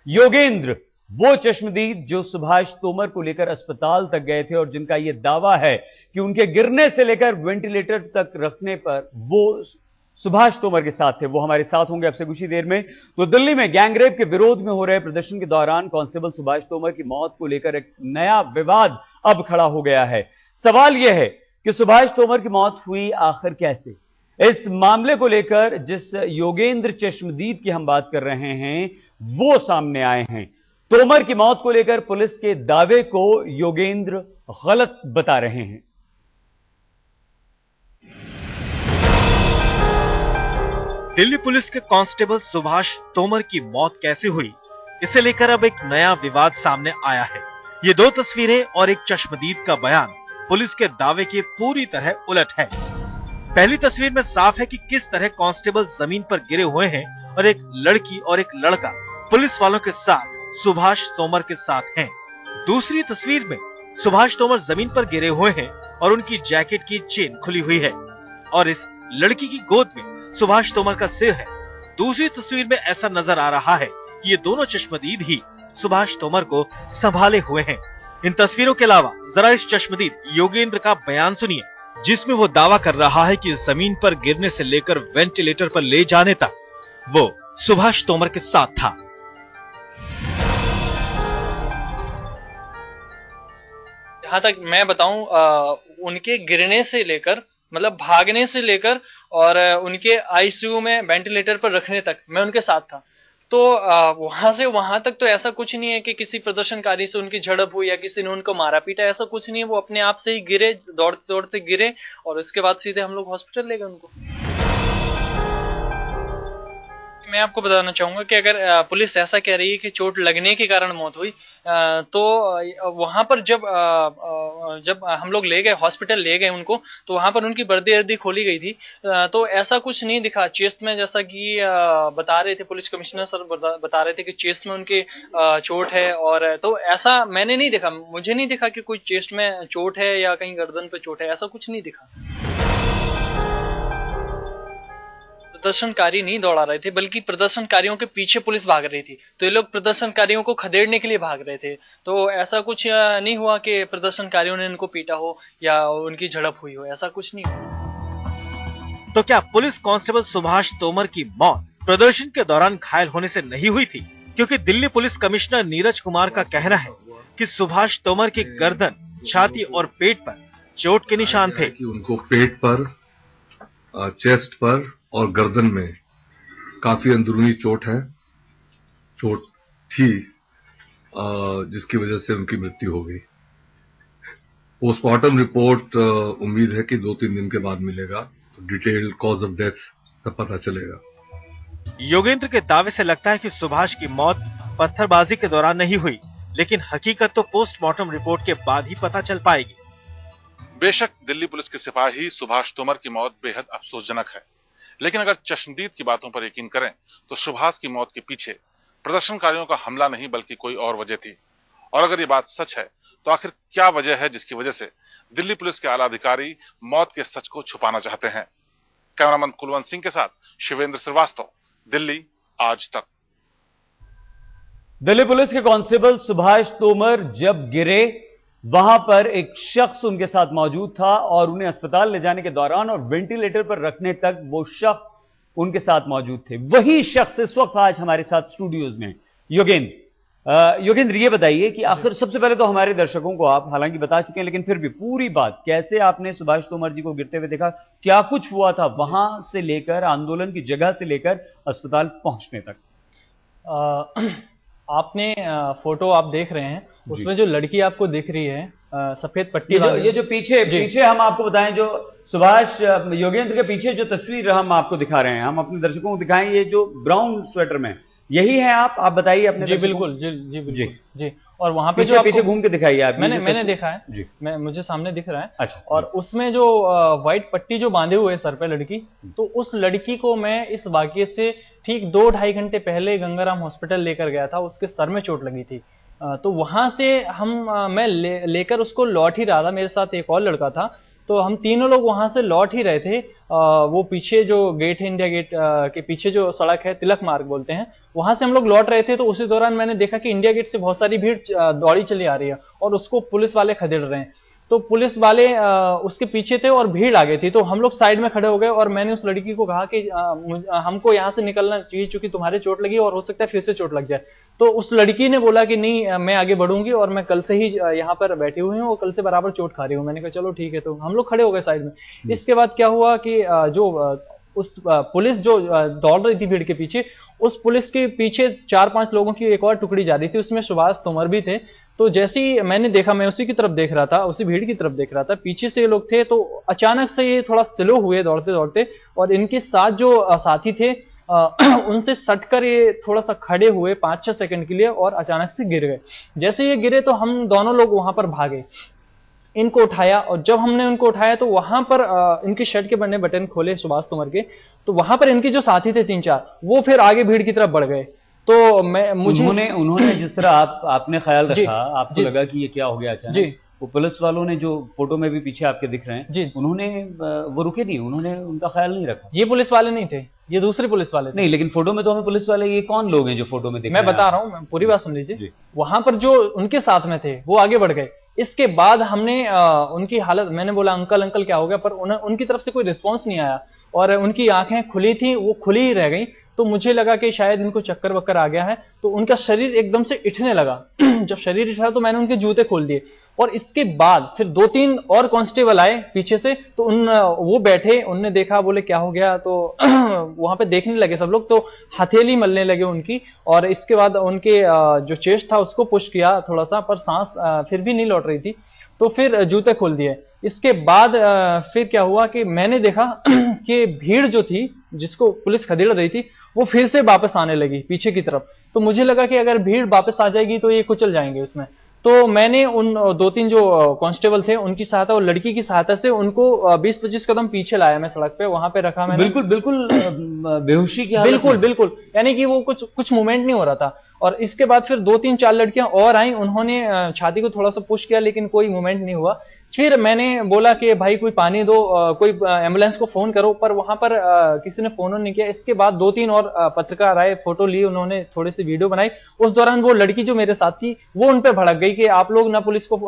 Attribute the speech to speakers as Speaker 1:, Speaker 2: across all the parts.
Speaker 1: योगेंद्र, वो चश्मदीद जो सुभाष तोमर को लेकर अस्पताल तक गए थे और जिनका यह दावा है कि उनके गिरने से लेकर वेंटिलेटर तक रखने पर वो सुभाष तोमर के साथ थे, वो हमारे साथ होंगे अब से कुछ ही देर में। तो दिल्ली में गैंगरेप के विरोध में हो रहे प्रदर्शन के दौरान कांस्टेबल सुभाष तोमर की मौत को लेकर एक नया विवाद अब खड़ा हो गया है। सवाल यह है कि सुभाष तोमर की मौत हुई आखिर कैसे। इस मामले को लेकर जिस योगेंद्र चश्मदीद की हम बात कर रहे हैं वो सामने आए हैं। तोमर की मौत को लेकर पुलिस के दावे को योगेंद्र गलत बता रहे हैं।
Speaker 2: दिल्ली पुलिस के कांस्टेबल सुभाष तोमर की मौत कैसे हुई, इसे लेकर अब एक नया विवाद सामने आया है। ये दो तस्वीरें और एक चश्मदीद का बयान पुलिस के दावे के पूरी तरह उलट है। पहली तस्वीर में साफ है कि किस तरह कांस्टेबल जमीन पर गिरे हुए हैं और एक लड़की और एक लड़का पुलिस वालों के साथ सुभाष तोमर के साथ हैं। दूसरी तस्वीर में सुभाष तोमर जमीन पर गिरे हुए हैं और उनकी जैकेट की चेन खुली हुई है और इस लड़की की गोद में सुभाष तोमर का सिर है। दूसरी तस्वीर में ऐसा नजर आ रहा है कि ये दोनों चश्मदीद ही सुभाष तोमर को संभाले हुए हैं। इन तस्वीरों के अलावा जरा इस चश्मदीद योगेंद्र का बयान सुनिए, जिसमें वो दावा कर रहा है कि जमीन पर गिरने से लेकर वेंटिलेटर पर ले जाने तक वो सुभाष तोमर के साथ था।
Speaker 3: जहां तक मैं बताऊं, उनके गिरने से लेकर मतलब भागने से लेकर और उनके आईसीयू में वेंटिलेटर पर रखने तक मैं उनके साथ था। तो वहां से वहां तक तो ऐसा कुछ नहीं है कि किसी प्रदर्शनकारी से उनकी झड़प हुई या किसी ने उनको मारा पीटा, ऐसा कुछ नहीं है। वो अपने आप से ही गिरे, दौड़ते दौड़ते गिरे और उसके बाद सीधे हम लोग हॉस्पिटल ले गए उनको। मैं आपको बताना चाहूंगा कि अगर पुलिस ऐसा कह रही है कि चोट लगने के कारण मौत हुई, तो वहां पर जब हम लोग ले गए, हॉस्पिटल ले गए उनको, तो वहां पर उनकी वर्दी वर्दी खोली गई थी। तो ऐसा कुछ नहीं दिखा चेस्ट में, जैसा कि बता रहे थे पुलिस कमिश्नर सर, बता रहे थे कि चेस्ट में उनके चोट है। और तो ऐसा मैंने नहीं देखा, मुझे नहीं दिखा कि कोई चेस्ट में चोट है या कहीं गर्दन पे चोट है, ऐसा कुछ नहीं दिखा। प्रदर्शनकारी नहीं दौड़ा रहे थे, बल्कि प्रदर्शनकारियों के पीछे पुलिस भाग रही थी। तो ये लोग प्रदर्शनकारियों को खदेड़ने के लिए भाग रहे थे। तो ऐसा कुछ नहीं हुआ कि प्रदर्शनकारियों ने इनको पीटा हो या उनकी झड़प हुई हो, ऐसा कुछ नहीं हुआ।
Speaker 2: तो क्या पुलिस कांस्टेबल सुभाष तोमर की मौत प्रदर्शन के दौरान घायल होने से नहीं हुई थी? क्योंकि दिल्ली पुलिस कमिश्नर नीरज कुमार का कहना है कि सुभाष तोमर की गर्दन, छाती और पेट पर चोट के निशान थे।
Speaker 4: उनको पेट पर, चेस्ट पर और गर्दन में काफी अंदरूनी चोट थी, जिसकी वजह से उनकी मृत्यु हो गई। पोस्टमार्टम रिपोर्ट उम्मीद है कि 2-3 दिन के बाद मिलेगा, तो डिटेल कॉज ऑफ डेथ तब पता चलेगा।
Speaker 2: योगेंद्र के दावे से लगता है कि सुभाष की मौत पत्थरबाजी के दौरान नहीं हुई, लेकिन हकीकत तो पोस्टमार्टम रिपोर्ट के बाद ही पता चल पाएगी।
Speaker 5: बेशक दिल्ली पुलिस के सिपाही सुभाष तोमर की मौत बेहद अफसोसजनक है, लेकिन अगर चश्मदीद की बातों पर यकीन करें तो सुभाष की मौत के पीछे प्रदर्शनकारियों का हमला नहीं बल्कि कोई और वजह थी। और अगर ये बात सच है तो आखिर क्या वजह है जिसकी वजह से दिल्ली पुलिस के आला अधिकारी मौत के सच को छुपाना चाहते हैं? कैमरामैन कुलवंत सिंह के साथ शिवेंद्र श्रीवास्तव, दिल्ली आज तक।
Speaker 1: दिल्ली पुलिस के कांस्टेबल सुभाष तोमर जब गिरे, वहां पर एक शख्स उनके साथ मौजूद था और उन्हें अस्पताल ले जाने के दौरान और वेंटिलेटर पर रखने तक वो शख्स उनके साथ मौजूद थे। वही शख्स इस वक्त आज हमारे साथ स्टूडियोज में। योगेंद्र, ये बताइए कि आखिर सबसे पहले तो हमारे दर्शकों को आप हालांकि बता चुके हैं, लेकिन फिर भी पूरी बात, कैसे आपने सुभाष तोमर जी को गिरते हुए देखा, क्या कुछ हुआ था वहां से लेकर, आंदोलन की जगह से लेकर अस्पताल पहुंचने तक?
Speaker 3: आपने फोटो आप देख रहे हैं, उसमें जो लड़की आपको दिख रही है सफेद पट्टी,
Speaker 1: ये जो पीछे हम आपको बताएं, जो सुभाष योगेंद्र के पीछे जो तस्वीर हम आपको दिखा रहे हैं, हम अपने दर्शकों को दिखाएं, ये जो ब्राउन स्वेटर में, यही है आप बताइए अपने।
Speaker 3: जी बिल्कुल, जी। और वहां पे जो
Speaker 1: पीछे घूम के दिखाइए आप।
Speaker 3: मैंने देखा है जी, मुझे सामने दिख रहा है।
Speaker 1: अच्छा।
Speaker 3: और उसमें जो व्हाइट पट्टी जो बांधे हुए सर पे लड़की, तो उस लड़की को मैं इस वाकये से ठीक 2-2.5 घंटे पहले गंगाराम हॉस्पिटल लेकर गया था। उसके सर में चोट लगी थी, तो वहां से मैं लेकर उसको लौट ही रहा था। मेरे साथ एक और लड़का था, तो हम तीनों लोग वहां से लौट ही रहे थे। वो पीछे जो गेट है, इंडिया गेट के पीछे जो सड़क है, तिलक मार्ग बोलते हैं, वहां से हम लोग लौट रहे थे। तो उसी दौरान मैंने देखा कि इंडिया गेट से बहुत सारी भीड़ दौड़ी चली आ रही है और उसको पुलिस वाले खदेड़ रहे हैं। तो पुलिस वाले उसके पीछे थे और भीड़ आ गई थी। तो हम लोग साइड में खड़े हो गए और मैंने उस लड़की को कहा कि हमको यहाँ से निकलना चाहिए, क्योंकि तुम्हारे चोट लगी और हो सकता है फिर से चोट लग जाए। तो उस लड़की ने बोला कि नहीं, मैं आगे बढ़ूंगी और मैं कल से ही यहाँ पर बैठी हुई हूँ और कल से बराबर चोट खा रही हूँ। मैंने कहा चलो ठीक है। तो हम लोग खड़े हो गए साइड में। इसके बाद क्या हुआ कि जो उस पुलिस जो दौड़ रही थी भीड़ के पीछे, उस पुलिस के पीछे 4-5 लोगों की एक और टुकड़ी जा रही थी, उसमें सुभाष तोमर भी थे। तो जैसे ही मैंने देखा, मैं उसी की तरफ देख रहा था, उसी भीड़ की तरफ देख रहा था, पीछे से ये लोग थे। तो अचानक से ये थोड़ा स्लो हुए दौड़ते दौड़ते और इनके साथ जो साथी थे उनसे सटकर ये थोड़ा सा खड़े हुए 5-6 सेकंड के लिए और अचानक से गिर गए। जैसे ये गिरे तो हम दोनों लोग वहां पर भागे, इनको उठाया। और जब हमने उनको उठाया तो वहां पर इनके शर्ट के बने बटन खोले सुभाष तोमर के, तो वहां पर इनके जो साथी थे 3-4, वो फिर आगे भीड़ की तरफ बढ़ गए। तो मुझे
Speaker 1: उन्होंने जिस तरह आपने ख्याल रखा, आपको लगा कि ये क्या हो गया अचानक,
Speaker 3: जी,
Speaker 1: वो पुलिस वालों ने जो फोटो में भी पीछे आपके दिख रहे हैं
Speaker 3: जी,
Speaker 1: उन्होंने वो रुके नहीं, उन्होंने उनका ख्याल नहीं रखा।
Speaker 3: ये पुलिस वाले नहीं थे, ये दूसरे पुलिस वाले थे।
Speaker 1: नहीं, लेकिन फोटो में तो हमें पुलिस वाले, ये कौन लोग हैं जो फोटो में दिख
Speaker 3: मैं
Speaker 1: रहे हैं?
Speaker 3: बता रहा हूँ, पूरी बात सुन लीजिए। वहां पर जो उनके साथ में थे वो आगे बढ़ गए। इसके बाद हमने उनकी हालत, मैंने बोला अंकल अंकल क्या हो गया, पर उनकी तरफ से कोई रिस्पॉन्स नहीं आया और उनकी आंखें खुली थी, वो खुली ही रह गई। तो मुझे लगा कि शायद इनको चक्कर वक्कर आ गया है। तो उनका शरीर एकदम से इठने लगा। जब शरीर इठा तो मैंने उनके जूते खोल दिए और इसके बाद फिर 2-3 और कांस्टेबल आए पीछे से। तो वो बैठे, उनने देखा, बोले क्या हो गया। तो वहां पे देखने लगे सब लोग, तो हथेली मलने लगे उनकी। और इसके बाद उनके जो चेस्ट था उसको पुश किया थोड़ा सा, पर सांस फिर भी नहीं लौट रही थी। तो फिर जूते खोल दिए। इसके बाद फिर क्या हुआ कि मैंने देखा कि भीड़ जो थी जिसको पुलिस खदेड़ रही थी वो फिर से वापस आने लगी पीछे की तरफ। तो मुझे लगा कि अगर भीड़ वापस आ जाएगी तो ये कुचल जाएंगे उसमें। तो मैंने उन 2-3 जो कांस्टेबल थे उनकी सहायता और लड़की की सहायता से उनको 20-25 कदम पीछे लाया मैं सड़क पे, वहां पे रखा मैंने।
Speaker 1: बिल्कुल बेहोशी की हालत में।
Speaker 3: बिल्कुल, यानी कि वो कुछ मूवमेंट नहीं हो रहा था। और इसके बाद फिर 2-3-4 लड़कियां और आई, उन्होंने छाती को थोड़ा सा पुश किया लेकिन कोई मूवमेंट नहीं हुआ। फिर मैंने बोला कि भाई कोई पानी दो, कोई एम्बुलेंस को फोन करो, पर वहां पर किसी ने फोन नहीं किया। इसके बाद 2-3 और पत्रकार आए, फोटो ली उन्होंने, थोड़ी सी वीडियो बनाई। उस दौरान वो लड़की जो मेरे साथ थी वो उन पे भड़क गई कि आप लोग ना पुलिस को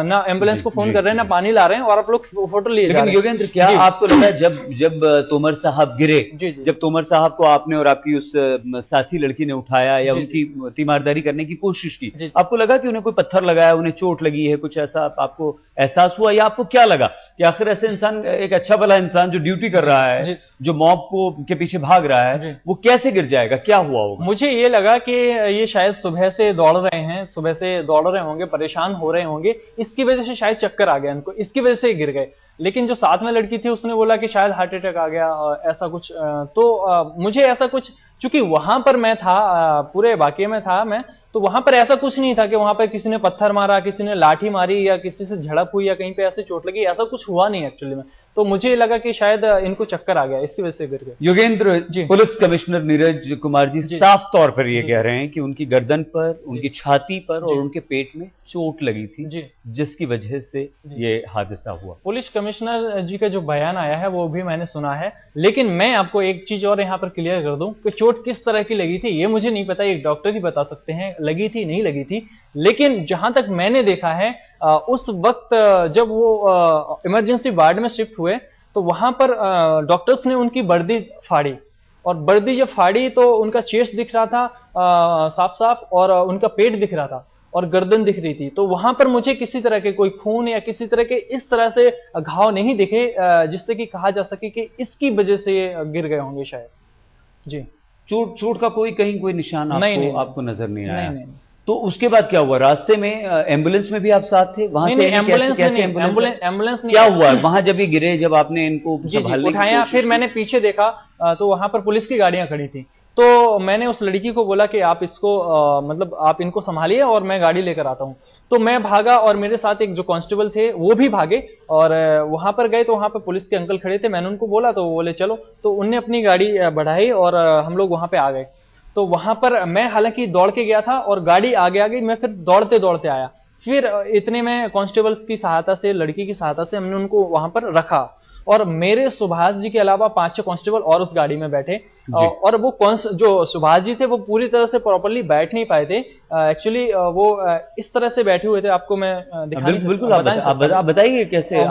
Speaker 3: ना एम्बुलेंस को फोन कर रहे हैं, ना पानी ला रहे हैं और आप लोग फोटो लिए जा रहे हैं।
Speaker 1: लेकिन योगेंद्र, क्या आपको लगा जब तोमर साहब गिरे, जब तोमर साहब को आपने और आपकी उस साथी लड़की ने उठाया या उनकी तीमारदारी करने की कोशिश की, आपको लगा कि उन्हें कोई पत्थर लगाया, उन्हें चोट लगी है, कुछ ऐसा आपको एहसास हुआ, या आपको क्या लगा कि आखिर ऐसे इंसान, एक अच्छा भला इंसान जो ड्यूटी कर रहा है, जो मॉब को के पीछे भाग रहा है, वो कैसे गिर जाएगा, क्या हुआ होगा?
Speaker 3: मुझे ये लगा कि ये शायद सुबह से दौड़ रहे हैं, सुबह से दौड़ रहे होंगे, परेशान हो रहे होंगे, इसकी वजह से शायद चक्कर आ गया इनको, इसकी वजह से गिर गए। लेकिन जो साथ में लड़की थी उसने बोला कि शायद हार्ट अटैक आ गया, ऐसा कुछ। तो मुझे ऐसा कुछ, चूंकि वहां पर मैं था, पूरे वाकये में था मैं, तो वहां पर ऐसा कुछ नहीं था कि वहां पर किसी ने पत्थर मारा, किसी ने लाठी मारी या किसी से झड़प हुई या कहीं पे ऐसे चोट लगी, ऐसा कुछ हुआ नहीं एक्चुअली में। तो मुझे लगा कि शायद इनको चक्कर आ गया, इसकी वजह से गिर गए।
Speaker 1: योगेंद्र, पुलिस कमिश्नर नीरज कुमार जी साफ तौर पर ये कह रहे हैं कि उनकी गर्दन पर, उनकी छाती पर और उनके पेट में चोट लगी थी, जिसकी वजह से ये हादसा हुआ।
Speaker 3: पुलिस कमिश्नर जी का जो बयान आया है वो भी मैंने सुना है, लेकिन मैं आपको एक चीज और यहाँ पर क्लियर कर दूं कि चोट किस तरह की लगी थी ये मुझे नहीं पता, एक डॉक्टर ही बता सकते हैं लगी थी नहीं लगी थी। लेकिन जहां तक मैंने देखा है, उस वक्त जब वो इमरजेंसी वार्ड में शिफ्ट हुए तो वहां पर डॉक्टर्स ने उनकी वर्दी फाड़ी, और वर्दी जब फाड़ी तो उनका चेस्ट दिख रहा था साफ साफ, और उनका पेट दिख रहा था और गर्दन दिख रही थी। तो वहां पर मुझे किसी तरह के कोई खून या किसी तरह के इस तरह से घाव नहीं दिखे जिससे कि कहा जा सके कि इसकी वजह से गिर गए होंगे शायद। जी,
Speaker 1: चोट का कोई निशान आपको नजर नहीं आया?
Speaker 3: नहीं।
Speaker 1: तो उसके बाद क्या हुआ? रास्ते में एम्बुलेंस में भी आप साथ थे? वहां से एम्बुलेंस क्या हुआ वहां जब ये गिरे, जब आपने इनको
Speaker 3: उठाया? फिर मैंने पीछे देखा तो वहां पर पुलिस की गाड़ियां खड़ी थी। तो मैंने उस लड़की को बोला कि आप इसको मतलब आप इनको संभालिए और मैं गाड़ी लेकर आता हूँ। तो मैं भागा और मेरे साथ एक जो कांस्टेबल थे वो भी भागे और वहां पर गए तो वहां पर पुलिस के अंकल खड़े थे। मैंने उनको बोला तो वो बोले चलो, तो उनने अपनी गाड़ी बढ़ाई और हम लोग वहां पे आ गए। तो वहां पर मैं हालांकि दौड़ के गया था और गाड़ी आगे आ गई, मैं फिर दौड़ते दौड़ते आया। फिर इतने में कांस्टेबल्स की सहायता से, लड़की की सहायता से हमने उनको वहां पर रखा, और मेरे सुभाष जी के अलावा 5-6 कांस्टेबल और उस गाड़ी में बैठे। और वो जो सुभाष जी थे वो पूरी तरह से प्रॉपर्ली बैठ नहीं पाए थे। एक्चुअली वो इस तरह से बैठे हुए थे, आपको मैं दिखा नहीं सकता।
Speaker 1: बिल्कुल, आप बताइए कैसे।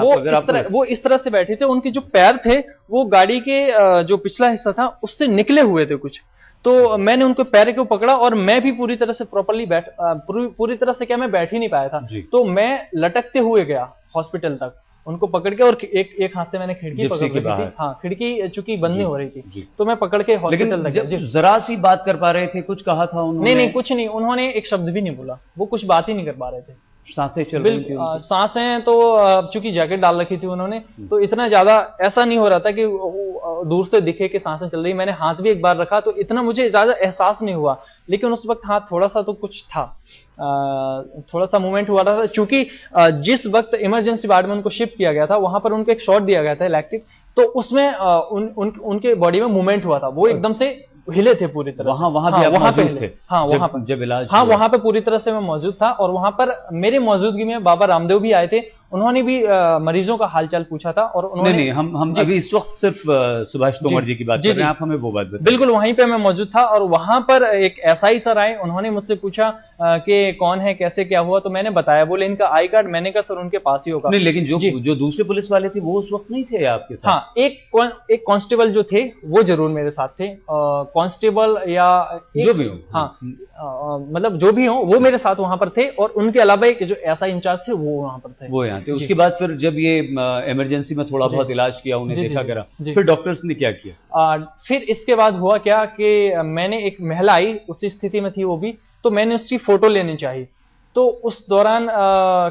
Speaker 3: वो इस तरह से बैठे थे, उनके जो पैर थे वो गाड़ी के जो पिछला हिस्सा था उससे निकले हुए थे कुछ, तो मैंने उनको पैर को पकड़ा और मैं भी पूरी तरह से प्रॉपर्ली पूरी तरह से क्या मैं बैठ ही नहीं पाया था, तो मैं लटकते हुए गया हॉस्पिटल तक उनको पकड़ के, और एक हाथ से मैंने खिड़की पकड़ रखी थी। हाँ, खिड़की चूंकि बंद नहीं हो रही थी, तो मैं पकड़ के हॉस्पिटल तक गया।
Speaker 1: जरा सी बात कर पा रहे थे, कुछ कहा था उन्होंने?
Speaker 3: नहीं, कुछ नहीं, उन्होंने एक शब्द भी नहीं बोला, वो कुछ बात ही नहीं कर पा रहे थे।
Speaker 1: सांसें चल रही थी?
Speaker 3: सांसें तो चूंकि जैकेट डाल रखी थी उन्होंने, तो इतना ज्यादा ऐसा नहीं हो रहा था कि दूर से दिखे कि सांसें चल रही। मैंने हाथ भी एक बार रखा तो इतना मुझे ज्यादा एहसास नहीं हुआ, लेकिन उस वक्त हाथ थोड़ा सा तो कुछ था, थोड़ा सा मूवमेंट हुआ था, क्योंकि जिस वक्त इमरजेंसी वार्ड में उनको शिफ्ट किया गया था वहां पर उनको एक शॉट दिया गया था इलेक्ट्रिक, तो उसमें उनके बॉडी में मूवमेंट हुआ था, वो एकदम से हिले थे पूरी तरह।
Speaker 1: वहां पे थे?
Speaker 3: हाँ, वहां पर
Speaker 1: जब इलाज,
Speaker 3: हाँ, वहां पे पूरी तरह से मैं मौजूद था, और वहां पर मेरे मौजूदगी में बाबा रामदेव भी आए थे, उन्होंने भी मरीजों का हालचाल पूछा था। और उन्होंने
Speaker 1: नहीं, हम अभी इस वक्त सिर्फ सुभाष तोमर जी की बात कर रहे हैं, आप हमें वो बात बताइए।
Speaker 3: बिल्कुल, वहीं पे मैं मौजूद था, और वहां पर एक एसआई सर आए, उन्होंने मुझसे पूछा कि कौन है, कैसे क्या हुआ, तो मैंने बताया, बोले इनका आई कार्ड। मैंने कहा सर उनके पास ही होगा।
Speaker 1: नहीं, लेकिन जो दूसरे पुलिस वाले थे वो उस वक्त नहीं थे आपके साथ?
Speaker 3: हाँ, एक कांस्टेबल जो थे वो जरूर मेरे साथ थे, कांस्टेबल या
Speaker 1: जो भी हो,
Speaker 3: हाँ, मतलब जो भी हो वो मेरे साथ वहां पर थे, और उनके अलावा एक जो एसआई इंचार्ज थे वो वहां पर थे।
Speaker 1: वो यहाँ थे। उसके बाद फिर जब ये इमरजेंसी में थोड़ा बहुत इलाज किया, उन्हें देखा करा, फिर डॉक्टर्स ने क्या किया?
Speaker 3: फिर इसके बाद हुआ क्या कि मैंने, एक महिला आई उसी स्थिति में थी वो भी, तो मैंने उसकी फोटो लेनी चाहिए। तो उस दौरान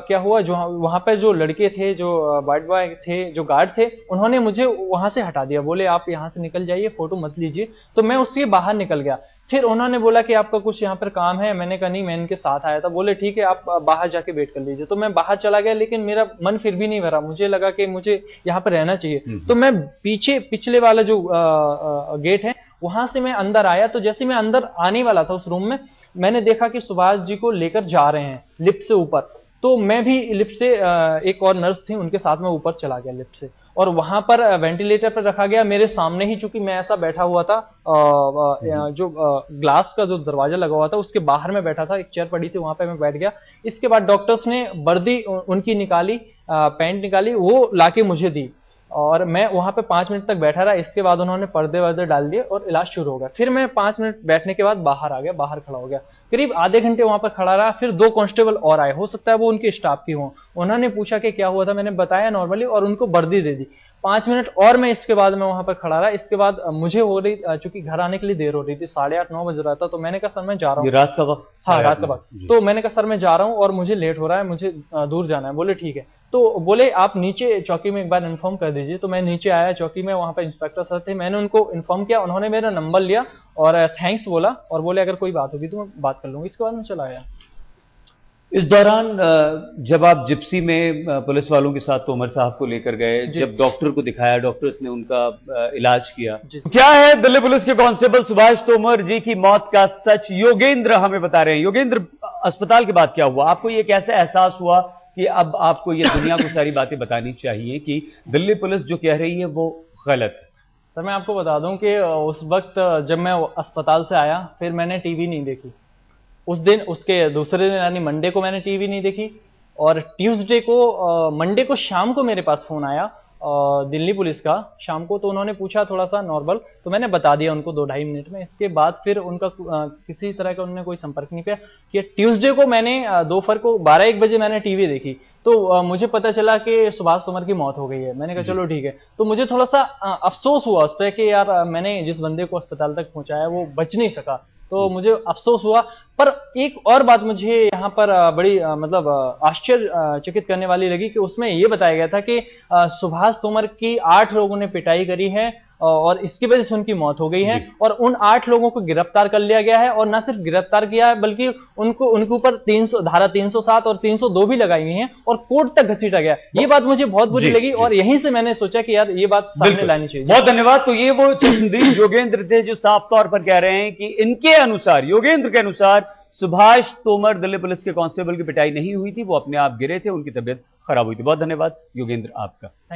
Speaker 3: क्या हुआ, जो वहां पर जो लड़के थे, जो वार्ड बॉय थे, जो गार्ड थे, उन्होंने मुझे वहां से हटा दिया, बोले आप यहाँ से निकल जाइए, फोटो मत लीजिए। तो मैं उससे बाहर निकल गया। फिर उन्होंने बोला कि आपका कुछ यहाँ पर काम है, मैंने कहा नहीं, मैं इनके साथ आया था। बोले ठीक है, आप बाहर जाके वेट कर लीजिए। तो मैं बाहर चला गया, लेकिन मेरा मन फिर भी नहीं भरा, मुझे लगा कि मुझे यहाँ पर रहना चाहिए। तो मैं पिछले वाला जो गेट है वहां से मैं अंदर आया। तो जैसे मैं अंदर आने वाला था उस रूम में, मैंने देखा कि सुभाष जी को लेकर जा रहे हैं लिफ्ट से ऊपर। तो मैं भी लिफ्ट से, एक और नर्स थी उनके साथ में ऊपर चला गया लिफ्ट से, और वहां पर वेंटिलेटर पर रखा गया मेरे सामने ही। चूंकि मैं ऐसा बैठा हुआ था, जो ग्लास का जो दरवाजा लगा हुआ था उसके बाहर में बैठा था, एक चेयर पड़ी थी वहां पे मैं बैठ गया। इसके बाद डॉक्टर्स ने वर्दी उनकी निकाली, पैंट निकाली, वो लाके मुझे दी, और मैं वहां पे 5 मिनट तक बैठा रहा। इसके बाद उन्होंने पर्दे वर्दे डाल दिए और इलाज शुरू हो गया। फिर मैं 5 मिनट बैठने के बाद बाहर आ गया, बाहर खड़ा हो गया, करीब आधे घंटे वहां पर खड़ा रहा। फिर 2 कांस्टेबल और आए, हो सकता है वो उनके स्टाफ की हों। उन्होंने पूछा कि क्या हुआ था, मैंने बताया नॉर्मली, और उनको वर्दी दे दी। 5 मिनट और मैं इसके बाद मैं वहां पर खड़ा रहा। इसके बाद मुझे हो रही, चूंकि घर आने के लिए देर हो रही थी, 8:30-9 बज रहा था। तो मैंने कहा सर मैं जा रहा हूँ।
Speaker 1: रात का वक्त?
Speaker 3: हाँ, रात का वक्त। तो मैंने कहा सर मैं जा रहा हूँ और मुझे लेट हो रहा है, मुझे दूर जाना है। बोले ठीक है। तो बोले आप नीचे चौकी में एक बार इन्फॉर्म कर दीजिए। तो मैं नीचे आया चौकी में, वहां पर इंस्पेक्टर सर थे, मैंने उनको इन्फॉर्म किया। उन्होंने मेरा नंबर लिया और थैंक्स बोला, और बोले अगर कोई बात होगी तो मैं बात कर लूंगी। इसके बाद मैं चला गया।
Speaker 1: इस दौरान जब आप जिप्सी में पुलिस वालों के साथ तोमर साहब को लेकर गए, जब डॉक्टर को दिखाया, डॉक्टर्स ने उनका इलाज किया, क्या है दिल्ली पुलिस के कांस्टेबल सुभाष तोमर जी की मौत का सच? योगेंद्र हमें बता रहे हैं। योगेंद्र, अस्पताल के बाद क्या हुआ? आपको ये कैसे एहसास हुआ कि अब आपको ये दुनिया को सारी बातें बतानी चाहिए कि दिल्ली पुलिस जो कह रही है वो गलत है?
Speaker 3: सर मैं आपको बता दूं कि उस वक्त जब मैं अस्पताल से आया, फिर मैंने टीवी नहीं देखी उस दिन। उसके दूसरे दिन यानी मंडे को मैंने टीवी नहीं देखी, और ट्यूसडे को, मंडे को शाम को मेरे पास फोन आया दिल्ली पुलिस का शाम को। तो उन्होंने पूछा थोड़ा सा नॉर्मल, तो मैंने बता दिया उनको 2-2.5 मिनट में। इसके बाद फिर उनका किसी तरह का उन्होंने कोई संपर्क नहीं किया। कि ट्यूसडे को मैंने दोपहर को 12-1 बजे मैंने टीवी देखी, तो मुझे पता चला कि सुभाष तोमर की मौत हो गई है। मैंने कहा चलो ठीक है। तो मुझे थोड़ा सा अफसोस हुआ उस पर कि यार मैंने जिस बंदे को अस्पताल तक पहुंचाया वो बच नहीं सका, तो मुझे अफसोस हुआ। पर एक और बात मुझे यहाँ पर बड़ी मतलब आश्चर्यचकित करने वाली लगी कि उसमें ये बताया गया था कि सुभाष तोमर की 8 लोगों ने पिटाई करी है और इसकी वजह से उनकी मौत हो गई है, और उन 8 लोगों को गिरफ्तार कर लिया गया है। और न सिर्फ गिरफ्तार किया है बल्कि उनके ऊपर धारा 307 और 302 भी लगाई हुई है और कोर्ट तक घसीटा गया। ये बात मुझे बहुत बुरी लगी, और यहीं से मैंने सोचा कि यार ये बात सामने लानी चाहिए।
Speaker 1: बहुत धन्यवाद। तो ये वो चश्मदीद योगेंद्र थे जो साफ तौर पर कह रहे हैं कि इनके अनुसार, योगेंद्र के अनुसार, सुभाष तोमर दिल्ली पुलिस के कांस्टेबल की पिटाई नहीं हुई थी, वो अपने आप गिरे थे, उनकी तबीयत खराब हुई थी। बहुत धन्यवाद योगेंद्र आपका।